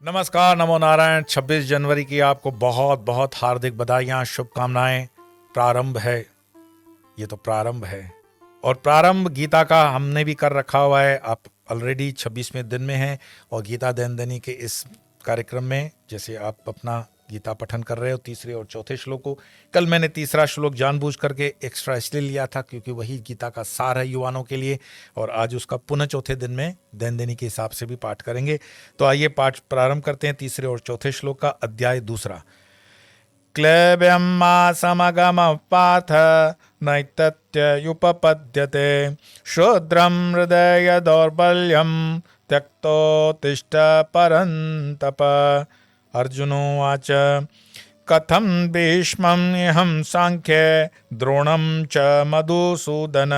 नमस्कार, नमो नारायण। 26 जनवरी की आपको बहुत बहुत हार्दिक बधाइयाँ, शुभकामनाएं। प्रारंभ है, ये तो प्रारंभ है। और प्रारंभ गीता का हमने भी कर रखा हुआ है। आप ऑलरेडी 26वें दिन में हैं और गीता दैनंदिनी के इस कार्यक्रम में जैसे आप अपना गीता पठन कर रहे हो तीसरे और चौथे श्लोक को। कल मैंने तीसरा श्लोक जानबूझ करके एक्स्ट्रा इसलिए लिया था क्योंकि वही गीता का सार है युवाओं के लिए, और आज उसका पुनः चौथे दिन में दैनंदिनी के हिसाब से भी पाठ करेंगे। तो आइए पाठ प्रारंभ करते हैं तीसरे और चौथे श्लोक का। अध्याय दूसरा। क्लेब्यं समगम पाथ नैतत्युपपद्यते शूद्रं हृदय दौर्बल्यं त्यक्तोत्तिष्ठ परन्तप। अर्जुनोवाच कथं भीष्मम् सांख्ये द्रोणं च मधुसूदन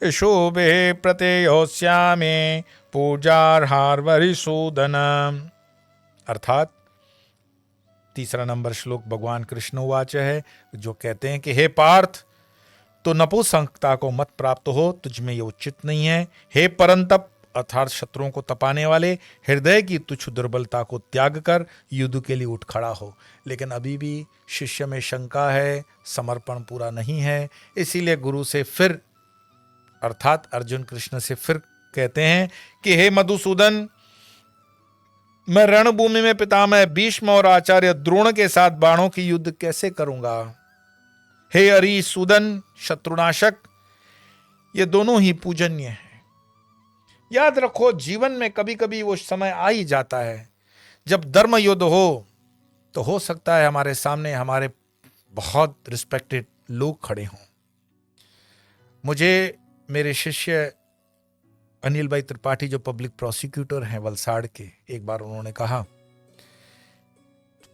इषुभिः प्रतेयोस्यामि पूजार्हार्वरिसूदन। अर्थात तीसरा नंबर श्लोक भगवान कृष्ण उवाच है, जो कहते हैं कि हे पार्थ, तो नपुंसकता को मत प्राप्त हो, तुझ में ये उचित नहीं है। हे परंतप अर्थात शत्रुओं को तपाने वाले, हृदय की तुच्छ दुर्बलता को त्याग कर युद्ध के लिए उठ खड़ा हो। लेकिन अभी भी शिष्य में शंका है, समर्पण पूरा नहीं है। इसीलिए गुरु से फिर अर्थात अर्जुन कृष्ण से फिर कहते हैं कि हे मधुसूदन, मैं रणभूमि में पितामह भीष्म और आचार्य द्रोण के साथ बाणों की युद्ध कैसे करूंगा। हे अरिसूदन शत्रुनाशक, ये दोनों ही पूजनीय हैं। याद रखो, जीवन में कभी कभी वो समय आ ही जाता है जब धर्म युद्ध हो सकता है हमारे सामने हमारे बहुत रिस्पेक्टेड लोग खड़े हों। मुझे मेरे शिष्य अनिल भाई त्रिपाठी जो पब्लिक प्रोसिक्यूटर हैं वलसाड़ के, एक बार उन्होंने कहा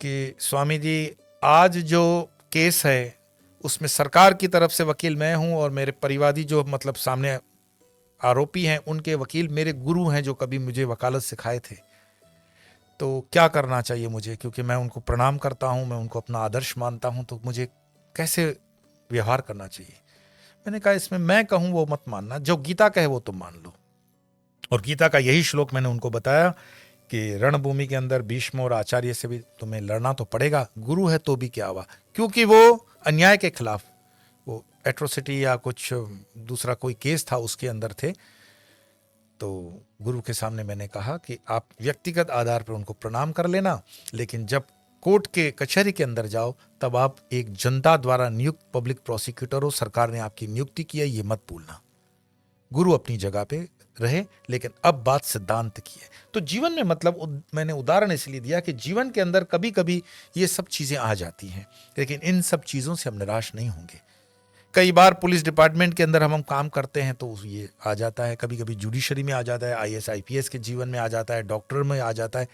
कि स्वामी जी, आज जो केस है उसमें सरकार की तरफ से वकील मैं हूं और मेरे परिवादी जो मतलब सामने आरोपी हैं उनके वकील मेरे गुरु हैं जो कभी मुझे वकालत सिखाए थे। तो क्या करना चाहिए मुझे, क्योंकि मैं उनको प्रणाम करता हूं, मैं उनको अपना आदर्श मानता हूं, तो मुझे कैसे व्यवहार करना चाहिए। मैंने कहा, इसमें मैं कहूं वो मत मानना, जो गीता कहे वो तुम मान लो। और गीता का यही श्लोक मैंने उनको बताया कि रणभूमि के अंदर भीष्म और आचार्य से भी तुम्हें लड़ना तो पड़ेगा, गुरु है तो भी क्या हुआ, क्योंकि वो अन्याय के खिलाफ वो एट्रोसिटी या कुछ दूसरा कोई केस था उसके अंदर थे। तो गुरु के सामने मैंने कहा कि आप व्यक्तिगत आधार पर उनको प्रणाम कर लेना, लेकिन जब कोर्ट के कचहरी के अंदर जाओ तब आप एक जनता द्वारा नियुक्त पब्लिक प्रोसिक्यूटर हो, सरकार ने आपकी नियुक्ति की है, ये मत भूलना। गुरु अपनी जगह पे रहे, लेकिन अब बात सिद्धांत की है। तो जीवन में मतलब मैंने उदाहरण इसलिए दिया कि जीवन के अंदर कभी कभी ये सब चीजें आ जाती हैं, लेकिन इन सब चीजों से हम निराश नहीं होंगे। कई बार पुलिस डिपार्टमेंट के अंदर हम काम करते हैं तो ये आ जाता है, कभी कभी जुडिशरी में आ जाता है, आईएएस आईपीएस के जीवन में आ जाता है, डॉक्टर में आ जाता है।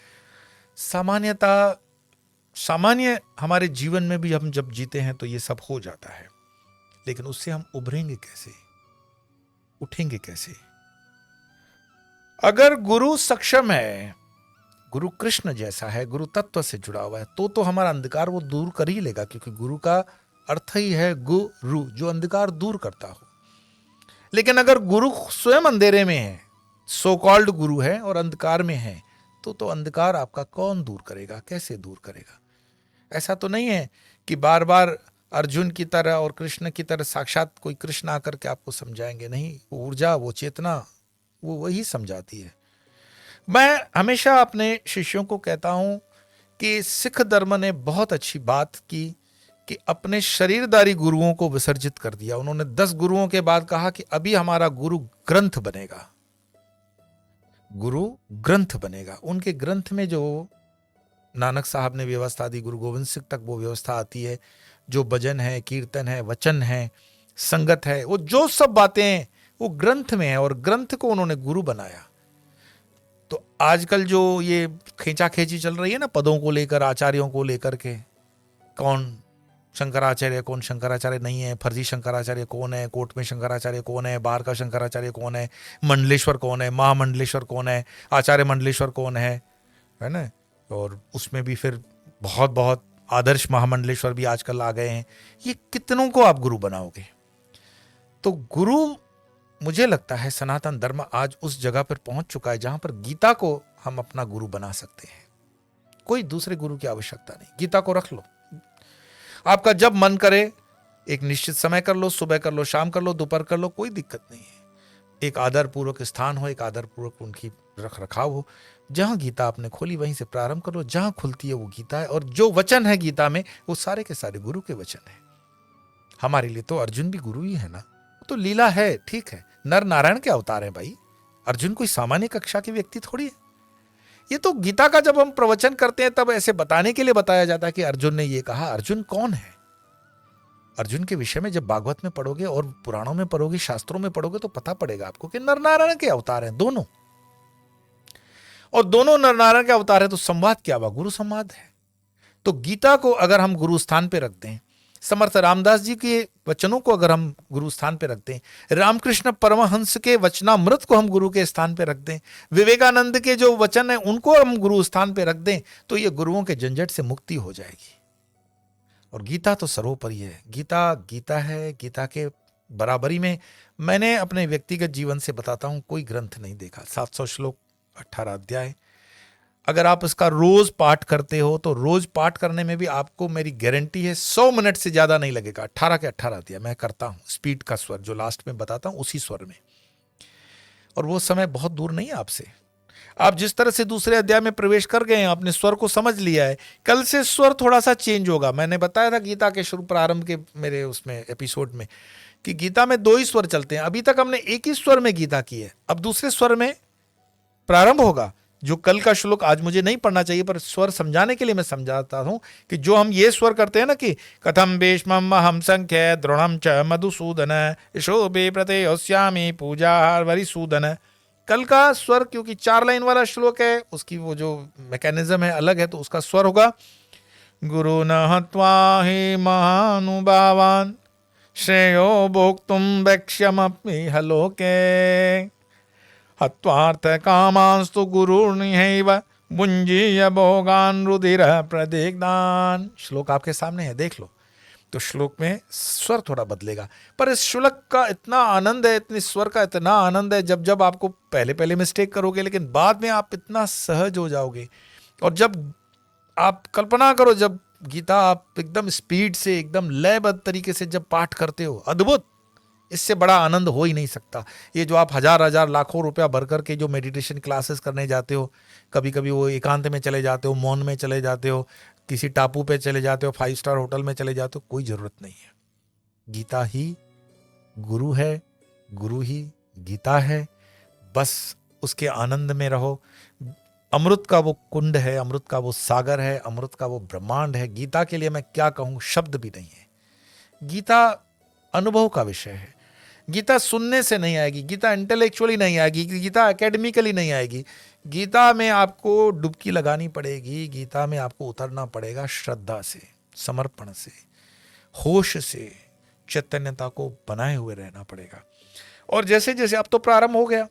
सामान्य हमारे जीवन में भी हम जब जीते हैं तो ये सब हो जाता है, लेकिन उससे हम उभरेंगे कैसे, उठेंगे कैसे? अगर गुरु सक्षम है, गुरु कृष्ण जैसा है, गुरु तत्व से जुड़ा हुआ है, तो हमारा अंधकार वो दूर कर ही लेगा, क्योंकि गुरु का अर्थ ही है गुरु, जो अंधकार दूर करता हो। लेकिन अगर गुरु स्वयं अंधेरे में है, सो कॉल्ड गुरु है और अंधकार में है, तो अंधकार आपका कौन दूर करेगा, कैसे दूर करेगा? ऐसा तो नहीं है कि बार बार अर्जुन की तरह और कृष्ण की तरह साक्षात कोई कृष्ण आकर के आपको समझाएंगे, नहीं। वो ऊर्जा, वो चेतना, वो वही समझाती है। मैं हमेशा अपने शिष्यों को कहता हूं कि सिख धर्म ने बहुत अच्छी बात की कि अपने शरीरधारी गुरुओं को विसर्जित कर दिया। उन्होंने 10 गुरुओं के बाद कहा कि अभी हमारा गुरु ग्रंथ बनेगा, गुरु ग्रंथ बनेगा। उनके ग्रंथ में जो नानक साहब ने व्यवस्था दी, गुरु गोविंद सिंह तक वो व्यवस्था आती है, जो भजन है, कीर्तन है, वचन है, संगत है, वो जो सब बातें वो ग्रंथ में है और ग्रंथ को उन्होंने गुरु बनाया। तो आजकल जो ये खींचा खींची चल रही है ना पदों को लेकर, आचार्यों को लेकर के, कौन शंकराचार्य कौन शंकराचार्य नहीं है, फर्जी शंकराचार्य कौन है, कोर्ट में शंकराचार्य कौन है, बाहर का शंकराचार्य कौन है, मंडलेश्वर कौन है, महामंडलेश्वर कौन है, आचार्य मंडलेश्वर कौन है ना। और उसमें भी फिर बहुत बहुत आदर्श महामंडलेश्वर भी आजकल आ गए हैं। ये कितनों को आप गुरु बनाओगे? तो गुरु, मुझे लगता है सनातन धर्म आज उस जगह पर पहुंच चुका है जहां पर गीता को हम अपना गुरु बना सकते हैं। कोई दूसरे गुरु की आवश्यकता नहीं। गीता को रख लो, आपका जब मन करे एक निश्चित समय कर लो, सुबह कर लो, शाम कर लो, दोपहर कर लो, कोई दिक्कत नहीं है। एक आदरपूर्वक स्थान हो, एक आदरपूर्वक उनकी रख रखाव हो। जहां गीता आपने खोली वहीं से प्रारंभ करो, जहां खुलती है वो गीता है। और जो वचन है गीता में वो सारे के सारे गुरु के वचन है। हमारे लिए तो अर्जुन भी गुरु ही है ना, तो लीला है, ठीक है, नर नारायण के अवतार है भाई। अर्जुन कोई सामान्य कक्षा के व्यक्ति थोड़ी है। ये तो गीता का जब हम प्रवचन करते हैं तब ऐसे बताने के लिए बताया जाता है कि अर्जुन ने ये कहा। अर्जुन कौन है? अर्जुन के विषय में जब भागवत में पढ़ोगे और पुराणों में पढ़ोगे, शास्त्रों में पढ़ोगे तो पता पड़ेगा आपको कि नर नारायण के अवतार हैं दोनों। और दोनों नर नारायण के अवतार है तो संवाद क्या हुआ? गुरु संवाद है। तो गीता को अगर हम गुरु स्थान पे रख दें, समर्थ रामदास जी के वचनों को अगर हम गुरु स्थान पे रख दें, रामकृष्ण परमहंस के वचनामृत को हम गुरु के स्थान पे रख दें, विवेकानंद के जो वचन है उनको हम गुरु स्थान पे रख दें, तो ये गुरुओं के झंझट से मुक्ति हो जाएगी। और गीता तो सर्वोपरि है। गीता गीता है। गीता के बराबरी में मैंने अपने व्यक्तिगत जीवन से बताता हूं, कोई ग्रंथ नहीं देखा। 700 श्लोक, 18 अध्याय। अगर आप इसका रोज पाठ करते हो तो रोज पाठ करने में भी आपको मेरी गारंटी है 100 मिनट से ज्यादा नहीं लगेगा। 18 के 18 अध्याय मैं करता हूं, स्पीड का स्वर जो लास्ट में बताता हूं उसी स्वर में। और वो समय बहुत दूर नहीं है आपसे। आप जिस तरह से दूसरे अध्याय में प्रवेश कर गए हैं, आपने स्वर को समझ लिया है, कल से स्वर थोड़ा सा चेंज होगा। मैंने बताया था गीता के शुरू प्रारंभ के मेरे उसमें एपिसोड में कि गीता में 2 ही स्वर चलते हैं। अभी तक हमने एक ही स्वर में गीता की है, अब दूसरे स्वर में प्रारंभ होगा। जो कल का श्लोक आज मुझे नहीं पढ़ना चाहिए, पर स्वर समझाने के लिए मैं समझाता हूं कि जो हम ये स्वर करते हैं ना कि कथम भीष्मं हम संख्य द्रोणम च मधुसूदन यशोभे प्रतेयोस्यामि पूजा वरिसूदन। कल का स्वर क्योंकि 4 लाइन वाला श्लोक है, उसकी वो जो मैकेनिज्म है अलग है, तो उसका स्वर होगा गुरु न हत्वा हि महानुभावान श्रेयो भोक्तुम वक्ष्यमपि लोके हत्वार्थ कामांस्तु गुरुर्निहैव भुञ्जीय भोगान् रुधिर प्रदिग्धान। श्लोक आपके सामने है, देख लो। तो श्लोक में स्वर थोड़ा बदलेगा, पर इस श्लोक का इतना आनंद है, इतनी स्वर का इतना आनंद है, जब जब आपको पहले पहले मिस्टेक करोगे लेकिन बाद में आप इतना सहज हो जाओगे। और जब आप कल्पना करो, जब गीता आप एकदम स्पीड से, एकदम लयबद्ध तरीके से जब पाठ करते हो, अद्भुत, इससे बड़ा आनंद हो ही नहीं सकता। ये जो आप हजार लाखों रुपया भर करके जो मेडिटेशन क्लासेस करने जाते हो, कभी कभी वो एकांत में चले जाते हो, मौन में चले जाते हो, किसी टापू पे चले जाते हो, 5 स्टार होटल में चले जाते हो, कोई जरूरत नहीं है। गीता ही गुरु है, गुरु ही गीता है। बस उसके आनंद में रहो। अमृत का वो कुंड है, अमृत का वो सागर है, अमृत का वो ब्रह्मांड है। गीता के लिए मैं क्या कहूं, शब्द भी नहीं है। गीता अनुभव का विषय है। गीता सुनने से नहीं आएगी, गीता इंटेलेक्चुअली नहीं आएगी, गीता एकेडमिकली नहीं आएगी। गीता में आपको डुबकी लगानी पड़ेगी, गीता में आपको उतरना पड़ेगा श्रद्धा से, समर्पण से, होश से, चैतन्यता को बनाए हुए रहना पड़ेगा। और जैसे जैसे अब तो प्रारंभ हो गया,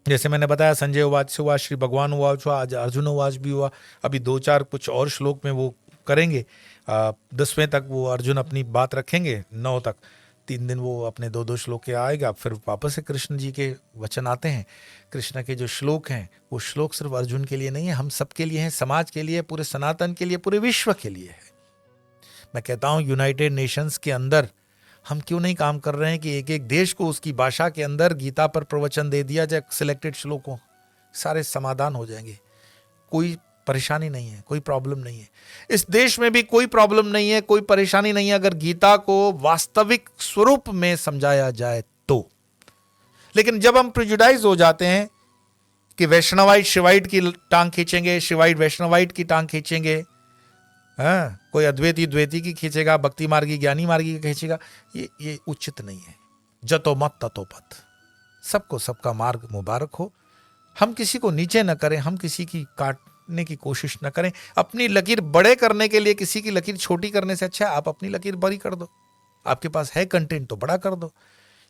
जैसे मैंने बताया संजय उवाच से हुआ, श्री भगवान उवाच हुआ, आज अर्जुन उवाच भी हुआ। अभी 2-4 कुछ और श्लोक में वो करेंगे। 10वें तक वो अर्जुन अपनी बात रखेंगे, 9 तक 3 दिन वो अपने 2-2 श्लोक के आएगा। फिर वापस से कृष्ण जी के वचन आते हैं। कृष्ण के जो श्लोक हैं वो श्लोक सिर्फ अर्जुन के लिए नहीं है, हम सबके लिए हैं, समाज के लिए, पूरे सनातन के लिए, पूरे विश्व के लिए है। मैं कहता हूँ यूनाइटेड नेशंस के अंदर हम क्यों नहीं काम कर रहे हैं कि एक एक देश को उसकी भाषा के अंदर गीता पर प्रवचन दे दिया जाए, सिलेक्टेड श्लोकों, सारे समाधान हो जाएंगे। कोई परेशानी नहीं है, कोई प्रॉब्लम नहीं है। इस देश में भी कोई प्रॉब्लम नहीं है, कोई परेशानी नहीं है, अगर गीता को वास्तविक स्वरूप में समझाया जाए तो। लेकिन जब हम प्रिजुडाइज हो जाते हैं कि वैष्णवाइट शिवाइट की टांग खींचेंगे, शिवाइट वैष्णवाइट की टांग खींचेंगे, हाँ, कोई अद्वैती द्वैती की खींचेगा, भक्ति मार्गी ज्ञानी मार्गी की खींचेगा, ये उचित नहीं है। जतो मत ततो पथ, सबको सबका मार्ग मुबारक हो। हम किसी को नीचे न करें, हम किसी की काटने की कोशिश न करें। अपनी लकीर बड़े करने के लिए किसी की लकीर छोटी करने से अच्छा है आप अपनी लकीर बड़ी कर दो। आपके पास है कंटेंट तो बड़ा कर दो।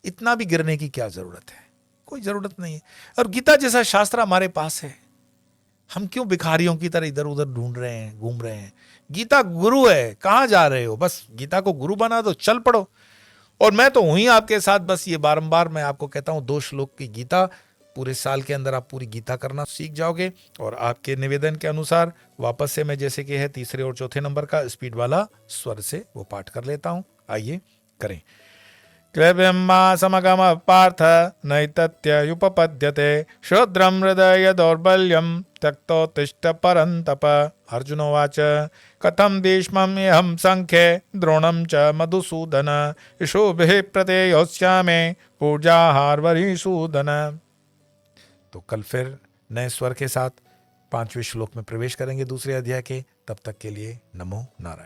इतना भी गिरने की क्या जरूरत है, कोई जरूरत नहीं है। और गीता जैसा शास्त्र हमारे पास है, हम क्यों भिखारियों की तरह इधर उधर ढूंढ रहे हैं, घूम रहे हैं। गीता गुरु है, कहां जा रहे हो, बस गीता को गुरु बना दो, चल पड़ो। और मैं तो हूं ही आपके साथ, बस ये बारंबार मैं आपको कहता हूं 2 श्लोक की गीता पूरे साल के अंदर आप पूरी गीता करना सीख जाओगे। और आपके निवेदन के अनुसार वापस से मैं जैसे कि है तीसरे और चौथे नंबर का स्पीड वाला स्वर से वो पाठ कर लेता हूं। आइए करें। क्लैब्यम्मा समगम पार्थ नैतत्युपपद्यते शूद्रं हृदय दौर्बल्यं त्यक्तोत्तिष्ठ परन्तप। अर्जुनोवाच कथं भीष्मं अहं संख्ये द्रोणं च मधुसूदन इषुभिः प्रतेयोस्यामि पूजाहारवरिसूदन। तो कल फिर नए स्वर के साथ 5वें श्लोक में प्रवेश करेंगे दूसरे अध्याय के। तब तक के लिए नमो नारायण।